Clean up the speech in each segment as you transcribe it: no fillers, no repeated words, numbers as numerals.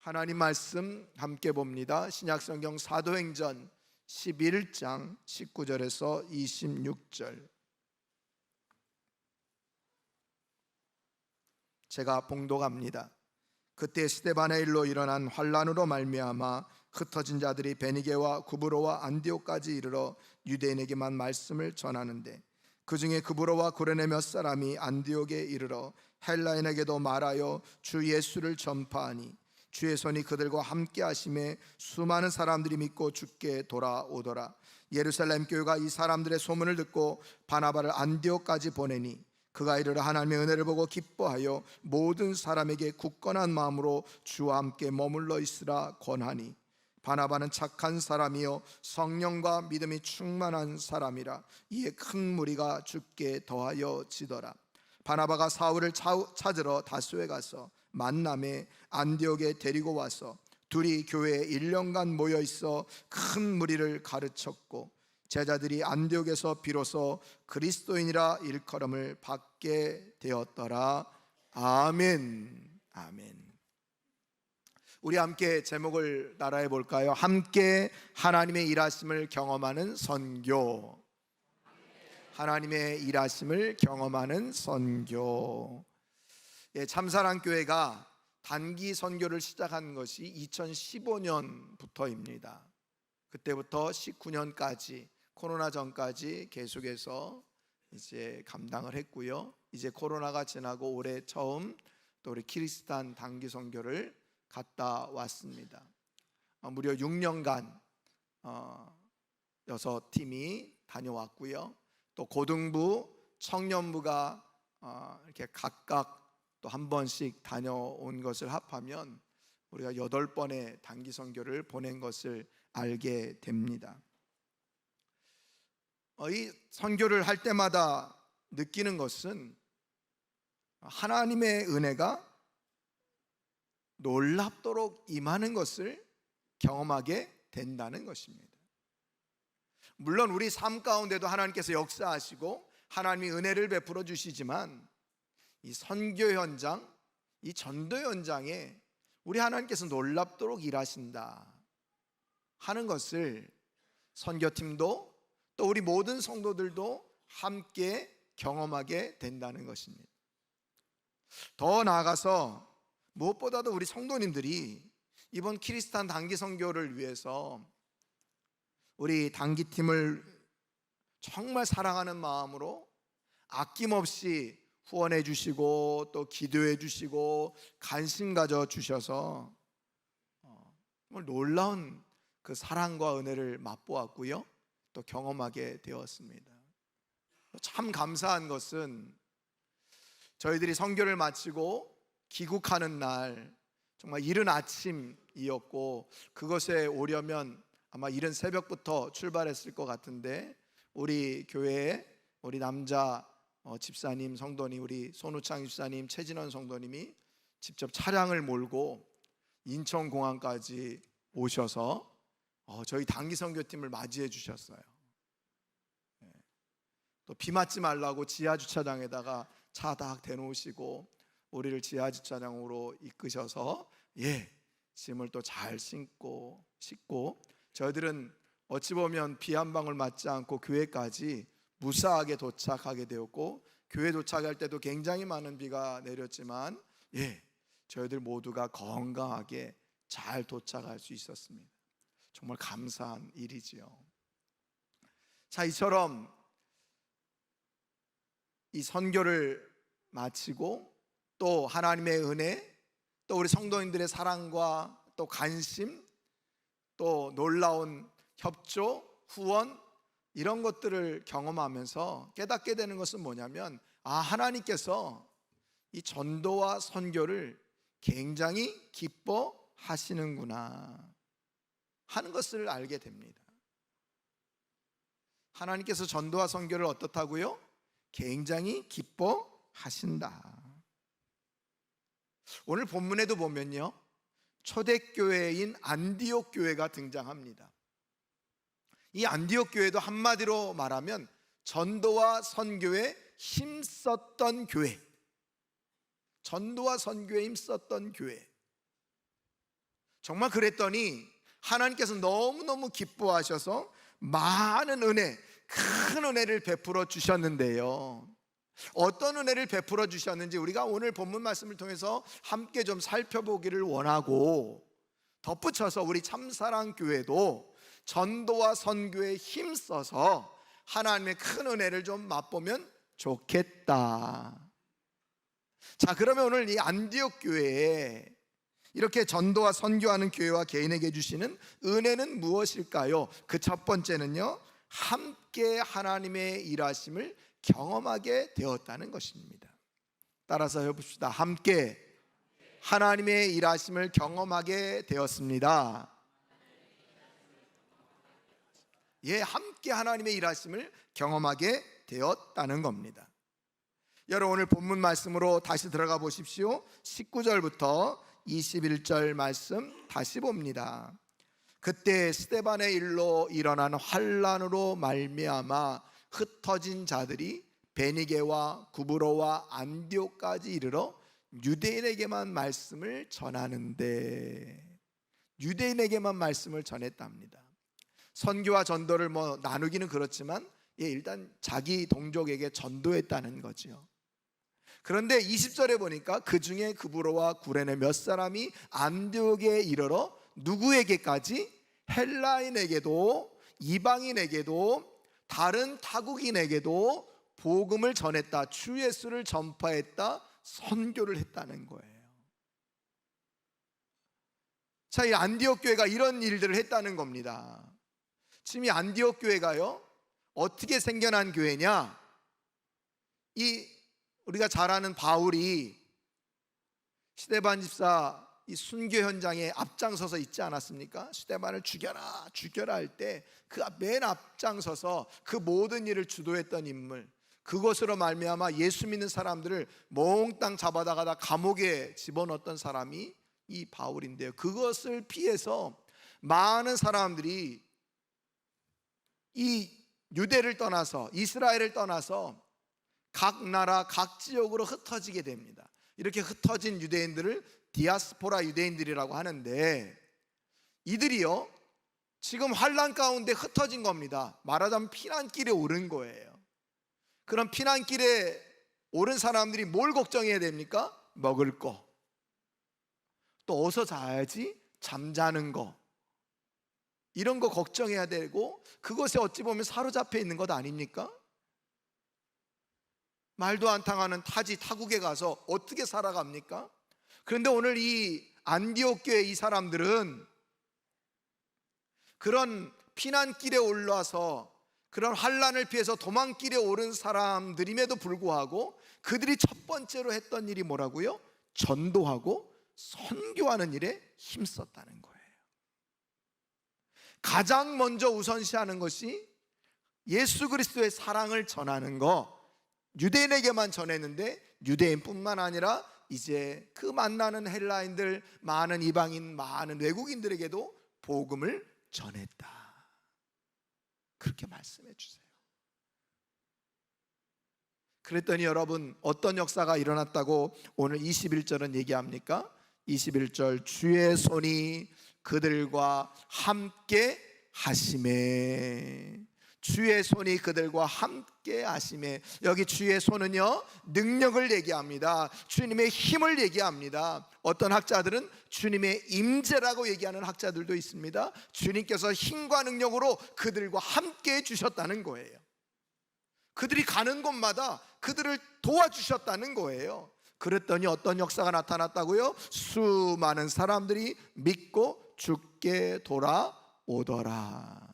하나님 말씀 함께 봅니다. 신약성경 사도행전 11장 19절에서 26절. 제가 봉독합니다. 그때 스데반의 일로 일어난 환란으로 말미암아 흩어진 자들이 베니게와 구브로와 안디옥까지 이르러 유대인에게만 말씀을 전하는데, 그 중에 구브로와 구레네 몇 사람이 안디옥에 이르러 헬라인에게도 말하여 주 예수를 전파하니, 주의 손이 그들과 함께 하심에 수많은 사람들이 믿고 주께 돌아오더라. 예루살렘 교회가 이 사람들의 소문을 듣고 바나바를 안디옥까지 보내니, 그가 이르러 하나님의 은혜를 보고 기뻐하여 모든 사람에게 굳건한 마음으로 주와 함께 머물러 있으라 권하니, 바나바는 착한 사람이요 성령과 믿음이 충만한 사람이라. 이에 큰 무리가 주께 더하여 지더라. 바나바가 사울을 찾으러 다소에 가서 만남에 안디옥에 데리고 와서 둘이 교회에 1년간 모여 있어 큰 무리를 가르쳤고, 제자들이 안디옥에서 비로소 그리스도인이라 일컬음을 받게 되었더라. 아멘. 아멘. 우리 함께 제목을 따라해 볼까요? 함께 하나님의 일하심을 경험하는 선교. 하나님의 일하심을 경험하는 선교. 참사랑교회가 단기 선교를 시작한 것이 2015년부터입니다. 그때부터 19년까지 코로나 전까지 계속해서 이제 감당을 했고요. 이제 코로나가 지나고 올해 처음 또 우리 키리스탄 단기 선교를 갔다 왔습니다. 무려 6년간 6팀이 다녀왔고요. 또 고등부, 청년부가 이렇게 각각 또 한 번씩 다녀온 것을 합하면 우리가 8번의 단기 선교를 보낸 것을 알게 됩니다. 이 선교를 할 때마다 느끼는 것은 하나님의 은혜가 놀랍도록 임하는 것을 경험하게 된다는 것입니다. 물론 우리 삶 가운데도 하나님께서 역사하시고 하나님이 은혜를 베풀어 주시지만, 이 선교 현장, 이 전도 현장에 우리 하나님께서 놀랍도록 일하신다 하는 것을 선교팀도 또 우리 모든 성도들도 함께 경험하게 된다는 것입니다. 더 나아가서 무엇보다도 우리 성도님들이 이번 키리스탄 단기 선교를 위해서 우리 단기팀을 정말 사랑하는 마음으로 아낌없이 후원해 주시고 또 기도해 주시고 관심 가져 주셔서 정말 놀라운 그 사랑과 은혜를 맛보았고요, 또 경험하게 되었습니다. 참 감사한 것은 저희들이 선교를 마치고 귀국하는 날 정말 이른 아침이었고, 그것에 오려면 아마 이른 새벽부터 출발했을 것 같은데, 우리 교회에 우리 남자 집사님, 성도님, 우리 손우창 집사님, 최진원 성도님이 직접 차량을 몰고 인천공항까지 오셔서 저희 단기 선교팀을 맞이해 주셨어요. 또 비 맞지 말라고 지하 주차장에다가 차 딱 대놓으시고 우리를 지하 주차장으로 이끄셔서 짐을 또 잘 싣고 저희들은 어찌 보면 비 한 방울 맞지 않고 교회까지 무사하게 도착하게 되었고, 교회 도착할 때도 굉장히 많은 비가 내렸지만 저희들 모두가 건강하게 잘 도착할 수 있었습니다. 정말 감사한 일이지요. 자, 이처럼 이 선교를 마치고 또 하나님의 은혜, 또 우리 성도님들의 사랑과 또 관심, 또 놀라운 협조, 후원, 이런 것들을 경험하면서 깨닫게 되는 것은 뭐냐면, 하나님께서 이 전도와 선교를 굉장히 기뻐하시는구나 하는 것을 알게 됩니다. 하나님께서 전도와 선교를 어떻다고요? 굉장히 기뻐하신다. 오늘 본문에도 보면요, 초대교회인 안디옥 교회가 등장합니다. 이 안디옥 교회도 한마디로 말하면 전도와 선교에 힘썼던 교회, 전도와 선교에 힘썼던 교회. 정말 그랬더니 하나님께서 너무너무 기뻐하셔서 많은 은혜, 큰 은혜를 베풀어 주셨는데요, 어떤 은혜를 베풀어 주셨는지 우리가 오늘 본문 말씀을 통해서 함께 좀 살펴보기를 원하고, 덧붙여서 우리 참사랑교회도 전도와 선교에 힘써서 하나님의 큰 은혜를 좀 맛보면 좋겠다. 자, 그러면 오늘 이 안디옥 교회에 이렇게 전도와 선교하는 교회와 개인에게 주시는 은혜는 무엇일까요? 그 첫 번째는요, 함께 하나님의 일하심을 경험하게 되었다는 것입니다. 따라서 해봅시다. 함께 하나님의 일하심을 경험하게 되었습니다. 예, 함께 하나님의 일하심을 경험하게 되었다는 겁니다. 여러분, 오늘 본문 말씀으로 다시 들어가 보십시오. 19절부터 21절 말씀 다시 봅니다. 그때 스데반의 일로 일어난 환난으로 말미암아 흩어진 자들이 베니게와 구브로와 안디옥까지 이르러 유대인에게만 말씀을 전하는데, 유대인에게만 말씀을 전했답니다. 선교와 전도를 나누기는 그렇지만 일단 자기 동족에게 전도했다는 거죠. 그런데 20절에 보니까 그 중에 구브로와 구레네 몇 사람이 안디옥에 이르러 누구에게까지? 헬라인에게도 이방인에게도 다른 타국인에게도 복음을 전했다, 주 예수를 전파했다, 선교를 했다는 거예요. 자, 이 안디옥 교회가 이런 일들을 했다는 겁니다. 지금 이 안디옥 교회가요, 어떻게 생겨난 교회냐? 우리가 잘 아는 바울이 스데반 집사 이 순교 현장에 앞장서서 있지 않았습니까? 스데반을 죽여라 할 때 그 맨 앞장서서 그 모든 일을 주도했던 인물, 그것으로 말미암아 예수 믿는 사람들을 몽땅 잡아다가 감옥에 집어넣었던 사람이 이 바울인데요, 그것을 피해서 많은 사람들이 이 유대를 떠나서, 이스라엘을 떠나서 각 나라 각 지역으로 흩어지게 됩니다. 이렇게 흩어진 유대인들을 디아스포라 유대인들이라고 하는데, 이들이요 지금 환난 가운데 흩어진 겁니다. 말하자면 피난길에 오른 거예요. 그럼 피난길에 오른 사람들이 뭘 걱정해야 됩니까? 먹을 거, 또 어디서 자야지, 잠자는 거, 이런 거 걱정해야 되고, 그것에 어찌 보면 사로잡혀 있는 것 아닙니까? 말도 안 통하는 타국에 가서 어떻게 살아갑니까? 그런데 오늘 이 안디옥 교회 이 사람들은 그런 피난길에 올라서 그런 환난을 피해서 도망길에 오른 사람들임에도 불구하고 그들이 첫 번째로 했던 일이 뭐라고요? 전도하고 선교하는 일에 힘썼다는 거예요. 가장 먼저 우선시하는 것이 예수 그리스도의 사랑을 전하는 거, 유대인에게만 전했는데 유대인뿐만 아니라 이제 그 만나는 헬라인들, 많은 이방인, 많은 외국인들에게도 복음을 전했다, 그렇게 말씀해 주세요. 그랬더니 여러분, 어떤 역사가 일어났다고 오늘 21절은 얘기합니까? 21절, 주의 손이 그들과 함께 하심에, 주의 손이 그들과 함께 하심에, 여기 주의 손은요 능력을 얘기합니다. 주님의 힘을 얘기합니다. 어떤 학자들은 주님의 임재라고 얘기하는 학자들도 있습니다. 주님께서 힘과 능력으로 그들과 함께 해주셨다는 거예요. 그들이 가는 곳마다 그들을 도와주셨다는 거예요. 그랬더니 어떤 역사가 나타났다고요? 수많은 사람들이 믿고 주께 돌아오더라.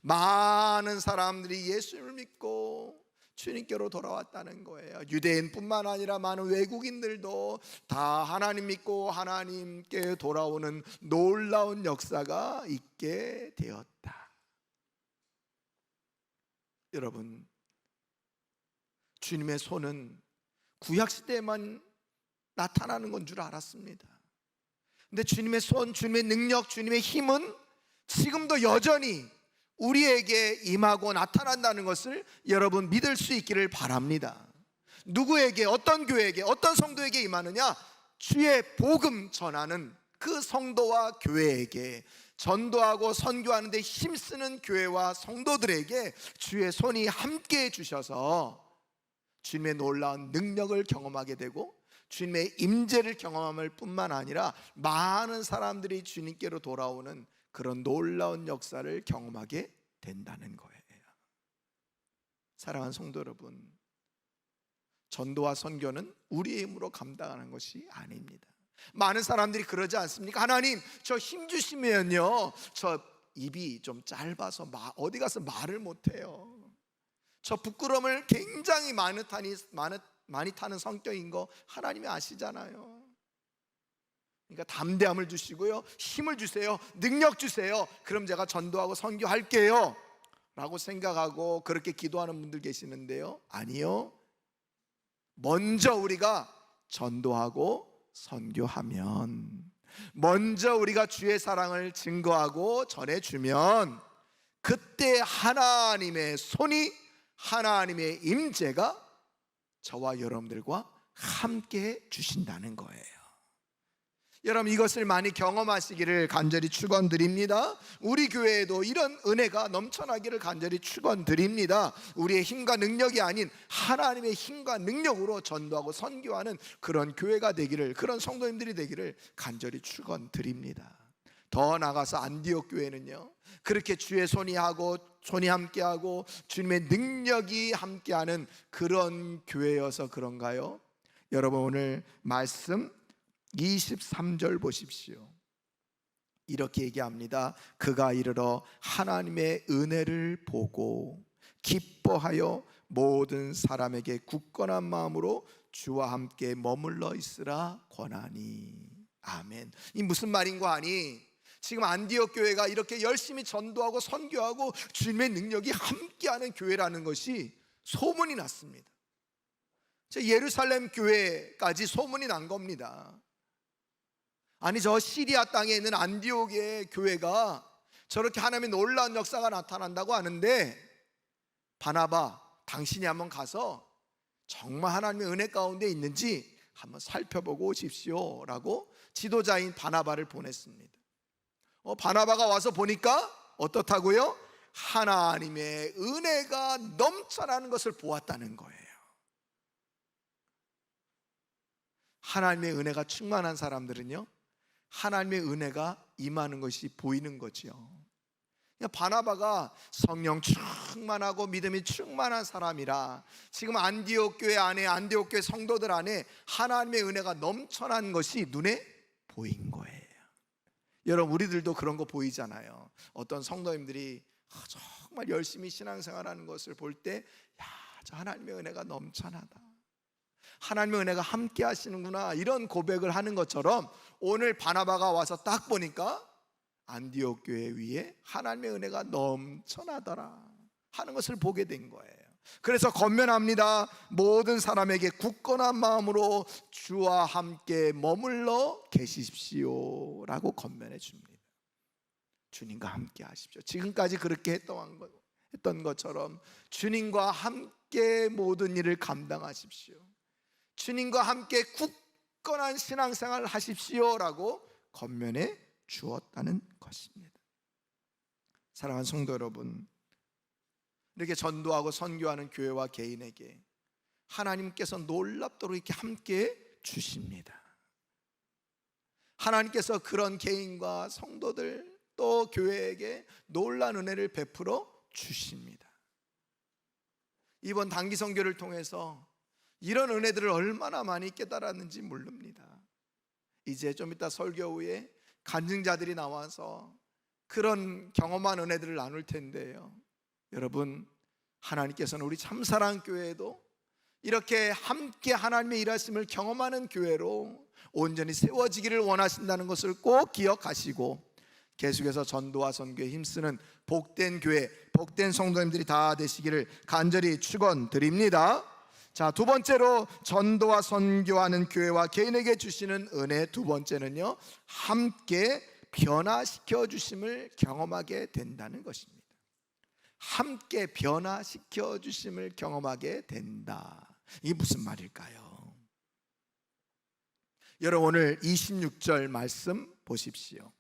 많은 사람들이 예수를 믿고 주님께로 돌아왔다는 거예요. 유대인뿐만 아니라 많은 외국인들도 다 하나님 믿고 하나님께 돌아오는 놀라운 역사가 있게 되었다. 여러분, 주님의 손은 구약시대에만 나타나는 건 줄 알았습니다. 근데 주님의 손, 주님의 능력, 주님의 힘은 지금도 여전히 우리에게 임하고 나타난다는 것을 여러분 믿을 수 있기를 바랍니다. 누구에게, 어떤 교회에게, 어떤 성도에게 임하느냐? 주의 복음 전하는 그 성도와 교회에게, 전도하고 선교하는 데 힘쓰는 교회와 성도들에게 주의 손이 함께 해 주셔서 주님의 놀라운 능력을 경험하게 되고 주님의 임재를 경험할 뿐만 아니라 많은 사람들이 주님께로 돌아오는 그런 놀라운 역사를 경험하게 된다는 거예요. 사랑하는 성도 여러분, 전도와 선교는 우리의 힘으로 감당하는 것이 아닙니다. 많은 사람들이 그러지 않습니까? 하나님, 저 힘 주시면요, 저 입이 좀 짧아서 어디 가서 말을 못해요. 저 부끄러움을 굉장히 많이 타는 성격인 거 하나님이 아시잖아요. 그러니까 담대함을 주시고요, 힘을 주세요, 능력 주세요. 그럼 제가 전도하고 선교할게요 라고 생각하고 그렇게 기도하는 분들 계시는데요, 아니요, 먼저 우리가 전도하고 선교하면, 먼저 우리가 주의 사랑을 증거하고 전해주면 그때 하나님의 손이, 하나님의 임재가 저와 여러분들과 함께 주신다는 거예요. 여러분, 이것을 많이 경험하시기를 간절히 축원드립니다. 우리 교회에도 이런 은혜가 넘쳐나기를 간절히 축원드립니다. 우리의 힘과 능력이 아닌 하나님의 힘과 능력으로 전도하고 선교하는 그런 교회가 되기를, 그런 성도님들이 되기를 간절히 축원드립니다. 더 나아가서 안디옥 교회는요, 그렇게 주의 손이 함께하고 주님의 능력이 함께하는 그런 교회여서 그런가요? 여러분, 오늘 말씀 23절 보십시오. 이렇게 얘기합니다. 그가 이르러 하나님의 은혜를 보고 기뻐하여 모든 사람에게 굳건한 마음으로 주와 함께 머물러 있으라 권하니. 아멘. 이 무슨 말인 거 아니? 지금 안디옥 교회가 이렇게 열심히 전도하고 선교하고 주님의 능력이 함께하는 교회라는 것이 소문이 났습니다. 예루살렘 교회까지 소문이 난 겁니다. 아니, 저 시리아 땅에 있는 안디옥의 교회가 저렇게 하나님의 놀라운 역사가 나타난다고 하는데, 바나바, 당신이 한번 가서 정말 하나님의 은혜 가운데 있는지 한번 살펴보고 오십시오 라고 지도자인 바나바를 보냈습니다. 바나바가 와서 보니까 어떻다고요? 하나님의 은혜가 넘쳐나는 것을 보았다는 거예요. 하나님의 은혜가 충만한 사람들은요, 하나님의 은혜가 임하는 것이 보이는 거지요. 바나바가 성령 충만하고 믿음이 충만한 사람이라 지금 안디옥 교회 안에, 안디옥 교회 성도들 안에 하나님의 은혜가 넘쳐난 것이 눈에 보인 거예요. 여러분, 우리들도 그런 거 보이잖아요. 어떤 성도님들이 정말 열심히 신앙생활하는 것을 볼 때, 야, 저 하나님의 은혜가 넘쳐나다, 하나님의 은혜가 함께 하시는구나, 이런 고백을 하는 것처럼 오늘 바나바가 와서 딱 보니까 안디옥 교회 위에 하나님의 은혜가 넘쳐나더라 하는 것을 보게 된 거예요. 그래서 권면합니다. 모든 사람에게 굳건한 마음으로 주와 함께 머물러 계십시오 라고 권면해 줍니다. 주님과 함께 하십시오. 지금까지 그렇게 했던 것처럼 주님과 함께 모든 일을 감당하십시오. 주님과 함께 굳건한 신앙생활을 하십시오 라고 권면해 주었다는 것입니다. 사랑하는 성도 여러분, 이렇게 전도하고 선교하는 교회와 개인에게 하나님께서 놀랍도록 이렇게 함께 주십니다. 하나님께서 그런 개인과 성도들 또 교회에게 놀라운 은혜를 베풀어 주십니다. 이번 단기 선교를 통해서 이런 은혜들을 얼마나 많이 깨달았는지 모릅니다. 이제 좀 이따 설교 후에 간증자들이 나와서 그런 경험한 은혜들을 나눌 텐데요, 여러분, 하나님께서는 우리 참사랑교회에도 이렇게 함께 하나님의 일하심을 경험하는 교회로 온전히 세워지기를 원하신다는 것을 꼭 기억하시고 계속해서 전도와 선교에 힘쓰는 복된 교회, 복된 성도님들이 다 되시기를 간절히 축원드립니다. 자, 두 번째로 전도와 선교하는 교회와 개인에게 주시는 은혜, 두 번째는요, 함께 변화시켜 주심을 경험하게 된다는 것입니다. 함께 변화시켜 주심을 경험하게 된다. 이게 무슨 말일까요? 여러분, 오늘 26절 말씀 보십시오.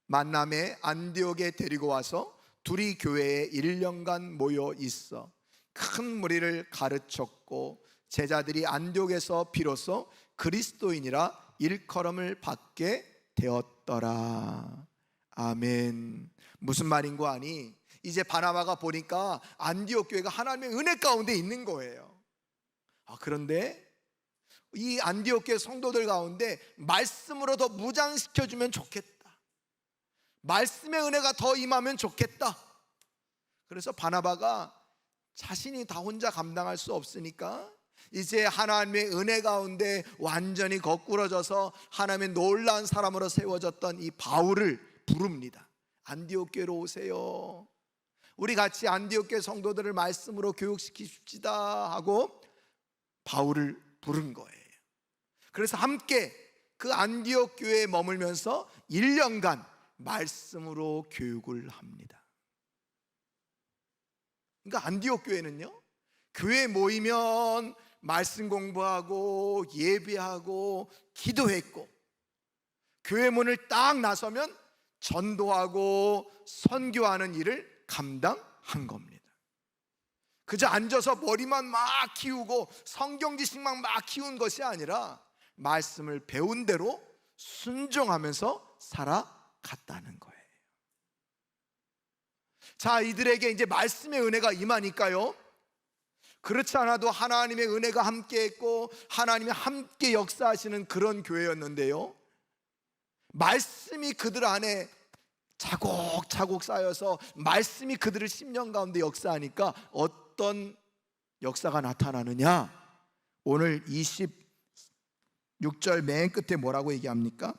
만남에 안디옥에 데리고 와서 둘이 교회에 1년간 모여 있어 큰 무리를 가르쳤고 제자들이 안디옥에서 비로소 그리스도인이라 일컬음을 받게 되었더라. 아멘. 무슨 말인 거 아니? 이제 바나바가 보니까 안디옥 교회가 하나님의 은혜 가운데 있는 거예요. 그런데 이 안디옥 교회 성도들 가운데 말씀으로 더 무장시켜주면 좋겠다, 말씀의 은혜가 더 임하면 좋겠다. 그래서 바나바가 자신이 다 혼자 감당할 수 없으니까 이제 하나님의 은혜 가운데 완전히 거꾸러져서 하나님의 놀라운 사람으로 세워졌던 이 바울을 부릅니다. 안디옥 교회로 오세요. 우리 같이 안디옥 교회 성도들을 말씀으로 교육시키십시다 하고 바울을 부른 거예요. 그래서 함께 그 안디옥 교회에 머물면서 1년간 말씀으로 교육을 합니다. 그러니까 안디옥 교회는요, 교회 모이면 말씀 공부하고 예배하고 기도했고, 교회 문을 딱 나서면 전도하고 선교하는 일을 감당한 겁니다. 그저 앉아서 머리만 막 키우고 성경 지식만 막 키운 것이 아니라 말씀을 배운 대로 순종하면서 살아갔다는 거예요. 자, 이들에게 이제 말씀의 은혜가 임하니까요, 그렇지 않아도 하나님의 은혜가 함께했고 하나님이 함께 역사하시는 그런 교회였는데요, 말씀이 그들 안에 차곡차곡 쌓여서 말씀이 그들을 10년 가운데 역사하니까 어떤 역사가 나타나느냐? 오늘 26절 맨 끝에 뭐라고 얘기합니까?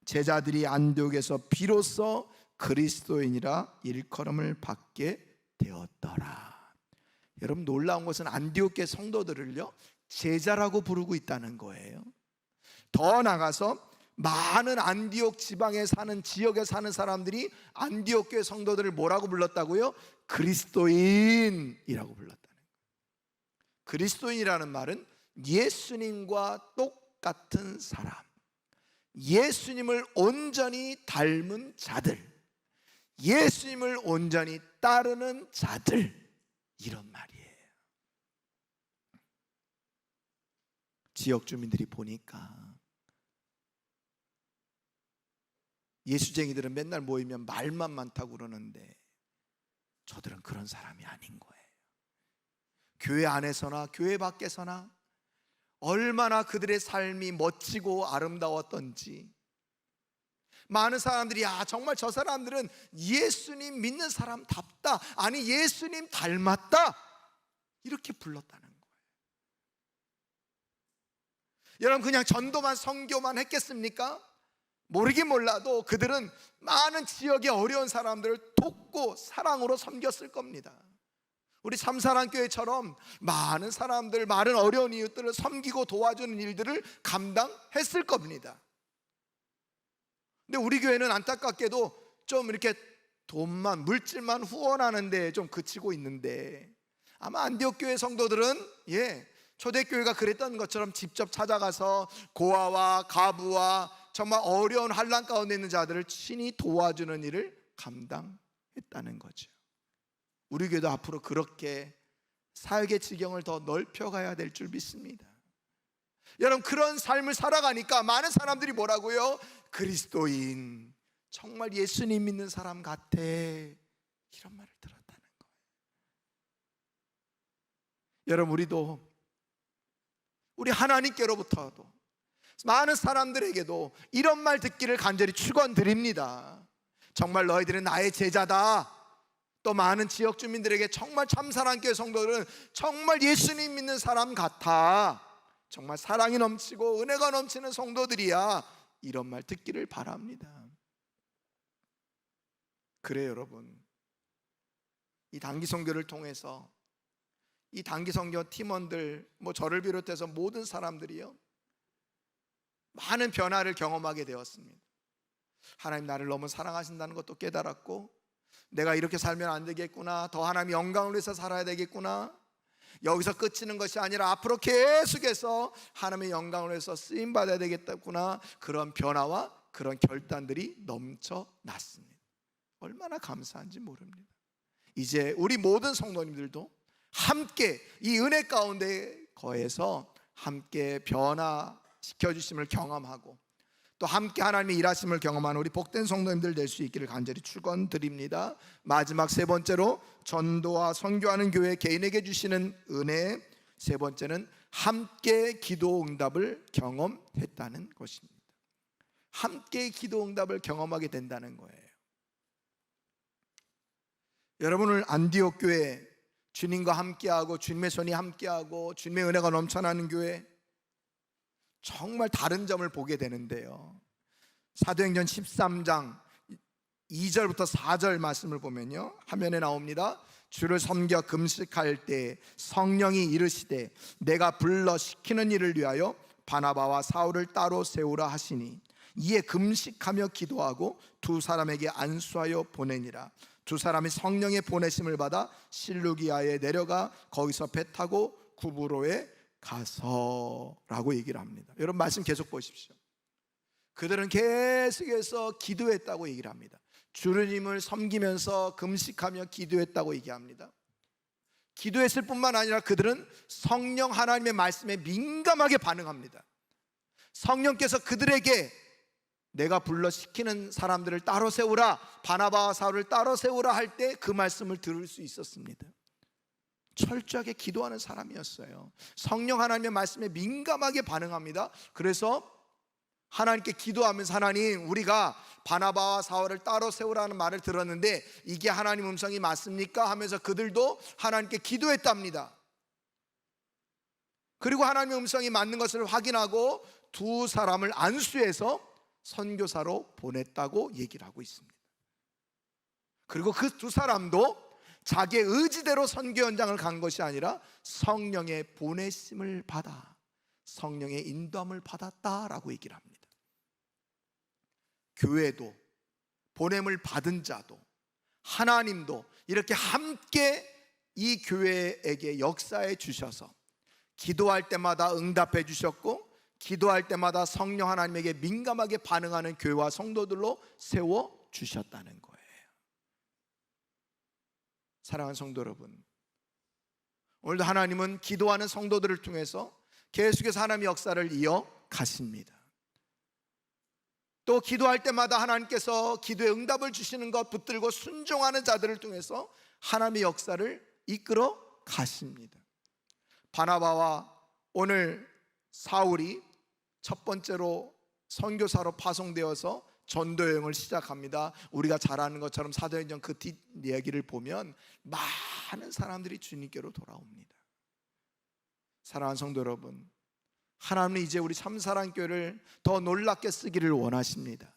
제자들이 안디옥에서 비로소 그리스도인이라 일컬음을 받게 되었더라. 여러분, 놀라운 것은 안디옥 교회 성도들을요, 제자라고 부르고 있다는 거예요. 더 나가서 많은 안디옥 지방에 사는, 지역에 사는 사람들이 안디옥 교회 성도들을 뭐라고 불렀다고요? 그리스도인이라고 불렀다는 거예요. 그리스도인이라는 말은 예수님과 똑같은 사람, 예수님을 온전히 닮은 자들, 예수님을 온전히 따르는 자들, 이런 말이에요. 지역 주민들이 보니까 예수쟁이들은 맨날 모이면 말만 많다고 그러는데 저들은 그런 사람이 아닌 거예요. 교회 안에서나 교회 밖에서나 얼마나 그들의 삶이 멋지고 아름다웠던지, 많은 사람들이 정말 저 사람들은 예수님 믿는 사람답다, 아니 예수님 닮았다, 이렇게 불렀다는 거예요. 여러분, 그냥 전도만 선교만 했겠습니까? 모르긴 몰라도 그들은 많은 지역의 어려운 사람들을 돕고 사랑으로 섬겼을 겁니다. 우리 참사랑교회처럼 많은 사람들, 많은 어려운 이웃들을 섬기고 도와주는 일들을 감당했을 겁니다. 근데 우리 교회는 안타깝게도 좀 이렇게 돈만, 물질만 후원하는 데 좀 그치고 있는데, 아마 안디옥 교회 성도들은 초대교회가 그랬던 것처럼 직접 찾아가서 고아와 가부와 정말 어려운 환난 가운데 있는 자들을 친히 도와주는 일을 감당했다는 거죠. 우리 교회도 앞으로 그렇게 사역의 지경을 더 넓혀가야 될 줄 믿습니다. 여러분, 그런 삶을 살아가니까 많은 사람들이 뭐라고요? 그리스도인, 정말 예수님 믿는 사람 같아, 이런 말을 들었다는 거예요. 여러분, 우리 하나님께로부터도 많은 사람들에게도 이런 말 듣기를 간절히 축원드립니다. 정말 너희들은 나의 제자다. 또 많은 지역 주민들에게 정말 참사랑교회 성도들은 정말 예수님 믿는 사람 같아, 정말 사랑이 넘치고 은혜가 넘치는 성도들이야, 이런 말 듣기를 바랍니다. 그래요, 여러분, 이 단기 선교를 통해서 이 단기 선교 팀원들, 저를 비롯해서 모든 사람들이요, 많은 변화를 경험하게 되었습니다. 하나님 나를 너무 사랑하신다는 것도 깨달았고, 내가 이렇게 살면 안 되겠구나, 더 하나님 영광을 위해서 살아야 되겠구나, 여기서 끝이는 것이 아니라 앞으로 계속해서 하나님의 영광을 위해서 쓰임받아야 되겠구나, 그런 변화와 그런 결단들이 넘쳐났습니다. 얼마나 감사한지 모릅니다. 이제 우리 모든 성도님들도 함께 이 은혜 가운데 거해서 함께 변화시켜 주심을 경험하고 또 함께 하나님의 일하심을 경험하는 우리 복된 성도님들 될 수 있기를 간절히 축원드립니다. 마지막 세 번째로 전도와 선교하는 교회 개인에게 주시는 은혜, 세 번째는 함께 기도 응답을 경험했다는 것입니다. 함께 기도 응답을 경험하게 된다는 거예요. 여러분을 안디옥 교회, 주님과 함께하고 주님의 손이 함께하고 주님의 은혜가 넘쳐나는 교회, 정말 다른 점을 보게 되는데요, 사도행전 13장 2절부터 4절 말씀을 보면요, 화면에 나옵니다. 주를 섬겨 금식할 때 성령이 이르시되 내가 불러 시키는 일을 위하여 바나바와 사울을 따로 세우라 하시니 이에 금식하며 기도하고 두 사람에게 안수하여 보내니라. 두 사람이 성령의 보내심을 받아 실루기아에 내려가 거기서 배 타고 구브로에 가서라고 얘기를 합니다. 여러분 말씀 계속 보십시오. 그들은 계속해서 기도했다고 얘기를 합니다. 주님을 섬기면서 금식하며 기도했다고 얘기합니다. 기도했을 뿐만 아니라 그들은 성령 하나님의 말씀에 민감하게 반응합니다. 성령께서 그들에게 내가 불러 시키는 사람들을 따로 세우라, 바나바와 사울을 따로 세우라 할 때 그 말씀을 들을 수 있었습니다. 철저하게 기도하는 사람이었어요. 성령 하나님의 말씀에 민감하게 반응합니다. 그래서 하나님께 기도하면서 하나님, 우리가 바나바와 사울을 따로 세우라는 말을 들었는데 이게 하나님 음성이 맞습니까? 하면서 그들도 하나님께 기도했답니다. 그리고 하나님의 음성이 맞는 것을 확인하고 두 사람을 안수해서 선교사로 보냈다고 얘기를 하고 있습니다. 그리고 그 두 사람도 자기의 의지대로 선교 현장을 간 것이 아니라 성령의 보내심을 받아 성령의 인도함을 받았다라고 얘기를 합니다. 교회도, 보냄을 받은 자도, 하나님도 이렇게 함께 이 교회에게 역사해 주셔서 기도할 때마다 응답해 주셨고, 기도할 때마다 성령 하나님에게 민감하게 반응하는 교회와 성도들로 세워 주셨다는 거예요. 사랑하는 성도 여러분, 오늘도 하나님은 기도하는 성도들을 통해서 계속해서 하나님의 역사를 이어가십니다. 또 기도할 때마다 하나님께서 기도에 응답을 주시는 것 붙들고 순종하는 자들을 통해서 하나님의 역사를 이끌어 가십니다. 바나바와 오늘 사울이 첫 번째로 선교사로 파송되어서 전도 여행을 시작합니다. 우리가 잘 아는 것처럼 사도행전 그 뒷 이야기를 보면 많은 사람들이 주님께로 돌아옵니다. 사랑하는 성도 여러분, 하나님은 이제 우리 참사랑교회를 더 놀랍게 쓰기를 원하십니다.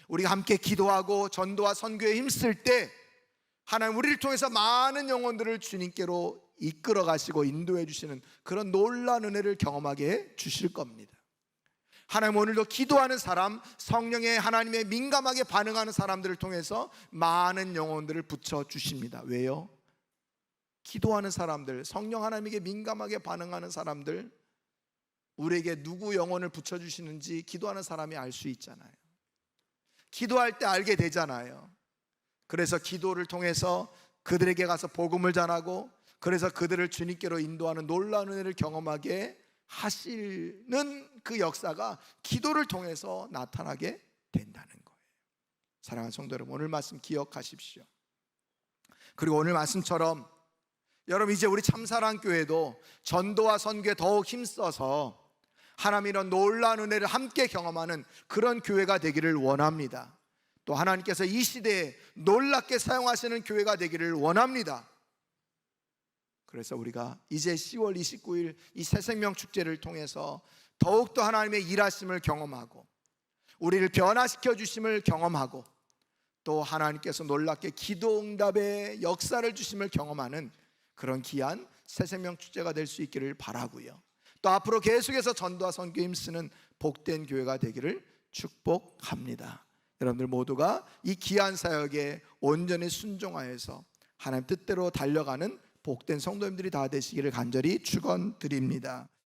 우리가 함께 기도하고 전도와 선교에 힘쓸 때 하나님 우리를 통해서 많은 영혼들을 주님께로 이끌어 가시고 인도해 주시는 그런 놀라운 은혜를 경험하게 해 주실 겁니다. 하나님 오늘도 기도하는 사람, 성령의 하나님의 민감하게 반응하는 사람들을 통해서 많은 영혼들을 붙여주십니다. 왜요? 기도하는 사람들, 성령 하나님에게 민감하게 반응하는 사람들, 우리에게 누구 영혼을 붙여주시는지 기도하는 사람이 알 수 있잖아요. 기도할 때 알게 되잖아요. 그래서 기도를 통해서 그들에게 가서 복음을 전하고, 그래서 그들을 주님께로 인도하는 놀라운 은혜를 경험하게 하시는 그 역사가 기도를 통해서 나타나게 된다는 거예요. 사랑하는 성도 여러분, 오늘 말씀 기억하십시오. 그리고 오늘 말씀처럼 여러분 이제 우리 참사랑교회도 전도와 선교에 더욱 힘써서 하나님 이런 놀라운 은혜를 함께 경험하는 그런 교회가 되기를 원합니다. 또 하나님께서 이 시대에 놀랍게 사용하시는 교회가 되기를 원합니다. 그래서 우리가 이제 10월 29일 이 새생명 축제를 통해서 더욱더 하나님의 일하심을 경험하고 우리를 변화시켜 주심을 경험하고 또 하나님께서 놀랍게 기도 응답의 역사를 주심을 경험하는 그런 귀한 새생명 축제가 될 수 있기를 바라고요. 또 앞으로 계속해서 전도와 선교에 힘쓰는 복된 교회가 되기를 축복합니다. 여러분들 모두가 이 귀한 사역에 온전히 순종하여서 하나님 뜻대로 달려가는 복된 성도님들이 다 되시기를 간절히 축원드립니다.